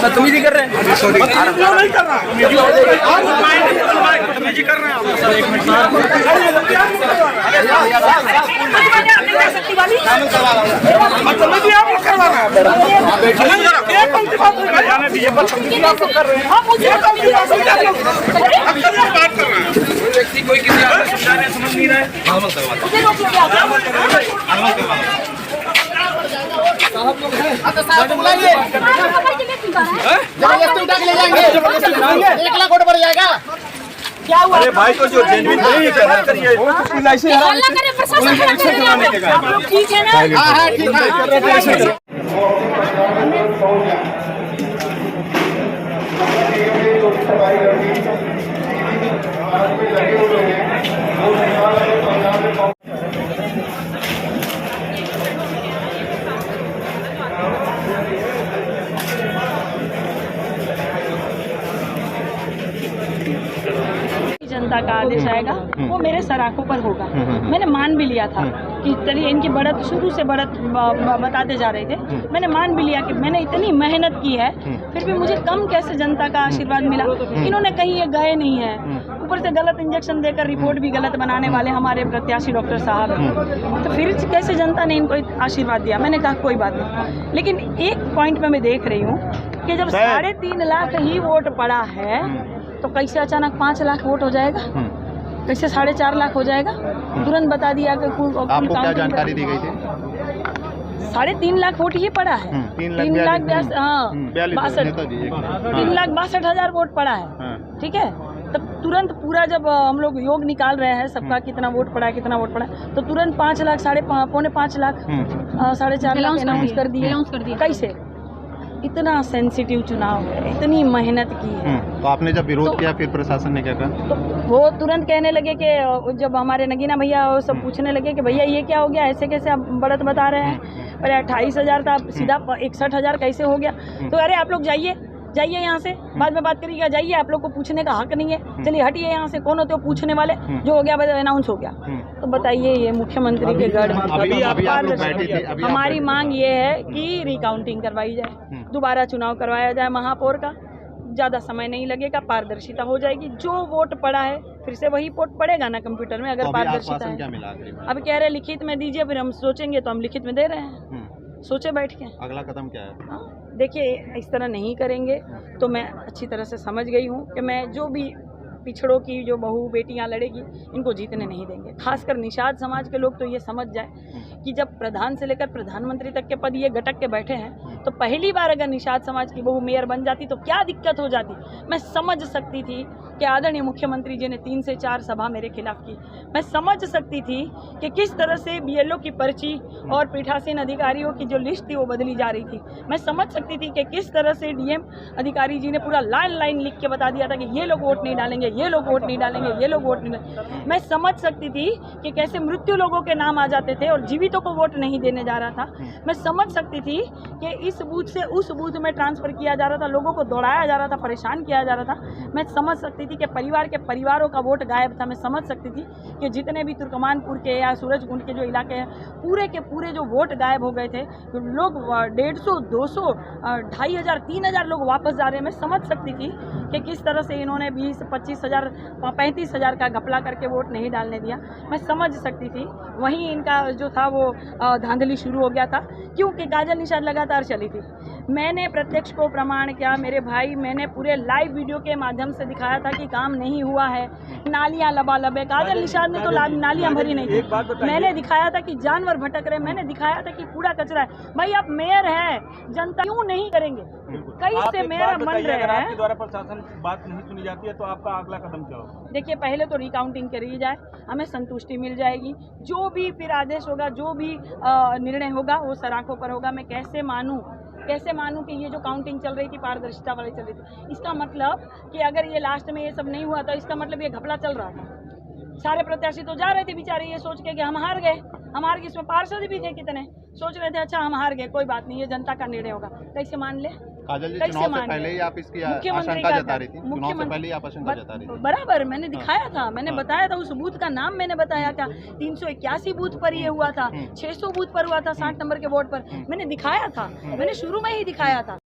बदतमीजी कर रहे हैं, नहीं कर रहा व्यक्ति कोई किसी समझाने समझ नहीं रहा है। क्या हुआ? अरे भाई तो जो जेन्युइन नहीं करिए ठीक है ना? हाँ ठीक है। जनता का आदेश आएगा वो मेरे सराखों पर होगा। मैंने मान भी लिया था कि चलिए इनकी बढ़त शुरू से बढ़त बताते जा रहे थे। मैंने मान भी लिया कि मैंने इतनी मेहनत की है फिर भी मुझे कम कैसे जनता का आशीर्वाद मिला। इन्होंने कहीं ये गए नहीं है, ऊपर से गलत इंजेक्शन देकर रिपोर्ट भी गलत बनाने वाले हमारे प्रत्याशी डॉक्टर साहब हैं। तो फिर कैसे जनता ने इनको आशीर्वाद दिया? मैंने कहा कोई बात नहीं, लेकिन एक पॉइंट पे मैं देख रही हूँ कि जब 3.5 लाख ही वोट पड़ा है तो कैसे अचानक 5 लाख वोट हो जाएगा, कैसे 4.5 लाख हो जाएगा? तुरंत बता दिया कि आपको क्या जानकारी दी गई थी? 3.5 लाख वोट ही पड़ा है। 3,62,000 वोट पड़ा है। ठीक है, तब तुरंत पूरा जब हम लोग योग निकाल रहे हैं सबका कितना वोट पड़ा है कितना वोट पड़ा है, तो तुरंत 5 लाख 5.5 लाख 4.5 लाख अनाउंस कर दिए। कैसे? इतना सेंसिटिव चुनाव है, इतनी मेहनत की है। तो आपने जब विरोध किया फिर प्रशासन ने क्या कहा? तो वो तुरंत कहने लगे कि जब हमारे नगीना भैया वो सब पूछने लगे कि भैया ये क्या हो गया, ऐसे कैसे आप बढ़त बता रहे हैं? अरे 28,000 था सीधा 61,000 कैसे हो गया? तो अरे आप लोग जाइए यहाँ से, बाद में बात करिएगा, जाइए, आप लोग को पूछने का हक नहीं है, चलिए हटिए यहाँ से। कौन होते हो पूछने वाले? जो हो गया अनाउंस हो गया। तो बताइए ये मुख्यमंत्री के गढ़ में हमारी मांग ये है कि रिकाउंटिंग करवाई जाए, दोबारा चुनाव करवाया जाए महापौर का, ज़्यादा समय नहीं लगेगा, पारदर्शिता हो जाएगी। जो वोट पड़ा है फिर से वही वोट पड़ेगा ना कंप्यूटर में, अगर पारदर्शिता है। अब कह रहे लिखित में दीजिए, फिर हम सोचेंगे, तो हम लिखित में दे रहे हैं, सोचे बैठ के। अगला कदम क्या है? देखिए इस तरह नहीं करेंगे तो मैं अच्छी तरह से समझ गई हूँ कि मैं जो भी पिछड़ों की जो बहू बेटियां लड़ेगी इनको जीतने नहीं देंगे। खासकर निषाद समाज के लोग तो ये समझ जाए कि जब प्रधान से लेकर प्रधानमंत्री तक के पद ये गटक के बैठे हैं, तो पहली बार अगर निषाद समाज की बहू मेयर बन जाती तो क्या दिक्कत हो जाती। मैं समझ सकती थी कि आदरणीय मुख्यमंत्री जी ने 3 से 4 सभा मेरे खिलाफ की। मैं समझ सकती थी कि किस तरह से BLO की पर्ची और पीठासीन अधिकारियों की जो लिस्ट थी वो बदली जा रही थी। मैं समझ सकती थी कि किस तरह से DM अधिकारी जी ने पूरा लाइन लिख के बता दिया था कि ये लोग वोट नहीं डालेंगे, ये लोग वोट नहीं डालेंगे, ये लोग वोट नहीं डालेंगे। मैं समझ सकती थी कि कैसे मृत्यु लोगों के नाम आ जाते थे और जीवितों को वोट नहीं देने जा रहा था। मैं समझ सकती थी कि इस बूथ से उस बूथ में ट्रांसफ़र किया जा रहा था, लोगों को दौड़ाया जा रहा था, परेशान किया जा रहा था। मैं समझ सकती थी कि परिवारों का वोट गायब था। मैं समझ सकती थी कि जितने भी तुर्कमानपुर के या सूरजकुंड के जो इलाके हैं पूरे के पूरे जो वोट गायब हो गए थे, तो लोग 150, 200, 2,500, 3,000 लोग वापस जा रहे हैं। मैं समझ सकती थी कि किस तरह से इन्होंने 20, 25,000, 35,000 का घपला करके वोट नहीं डालने दिया। मैं समझ सकती थी। वहीं इनका जो था वो धांधली शुरू हो गया था, क्योंकि काजल निषाद लगातार चली थी। मैंने प्रत्यक्ष को प्रमाण किया मेरे भाई, मैंने पूरे लाइव वीडियो के माध्यम से दिखाया था कि काम नहीं हुआ है, नालियां लबालब है। काजल निषाद ने तो नालियां भरी नहीं थी। मैंने दिखाया था कि जानवर भटक रहे, मैंने दिखाया था कि कूड़ा कचरा है। भाई आप मेयर हैं, जनता क्यों नहीं करेंगे? कई से मेयर बन रहे हैं। आपके द्वारा प्रशासन बात नहीं सुनी जाती है तो आपका अगला कदम क्या होगा? देखिए पहले तो रिकाउंटिंग करी जाए, हमें संतुष्टि मिल जाएगी। जो भी फिर आदेश होगा, जो भी निर्णय होगा वो सराखों पर होगा। मैं कैसे मानूं कि ये जो काउंटिंग चल रही थी पारदर्शिता वाली चल रही थी? इसका मतलब कि अगर ये लास्ट में ये सब नहीं हुआ तो इसका मतलब ये घपला चल रहा था। सारे प्रत्याशी तो जा रहे थे बेचारे ये सोच के कि हम हार गए, इसमें पार्षद भी थे कितने, सोच रहे थे अच्छा हम हार गए, कोई बात नहीं, ये जनता का निर्णय होगा। कैसे मान ले? काजल जी, कैसे चुनाव से मान पहले गए? ही आप इसकी मुख्यमंत्री आशंका का जता रही थी। चुनाव से मुख्यमंत्री- पहले ही आप आशंका जता रही थी। बराबर मैंने दिखाया था, मैंने बताया था, उस बूथ का नाम मैंने बताया था। 381 बूथ पर ये हुआ था, 600 बूथ पर हुआ था, 60 नंबर के वोट पर मैंने दिखाया था, मैंने शुरू में ही दिखाया था।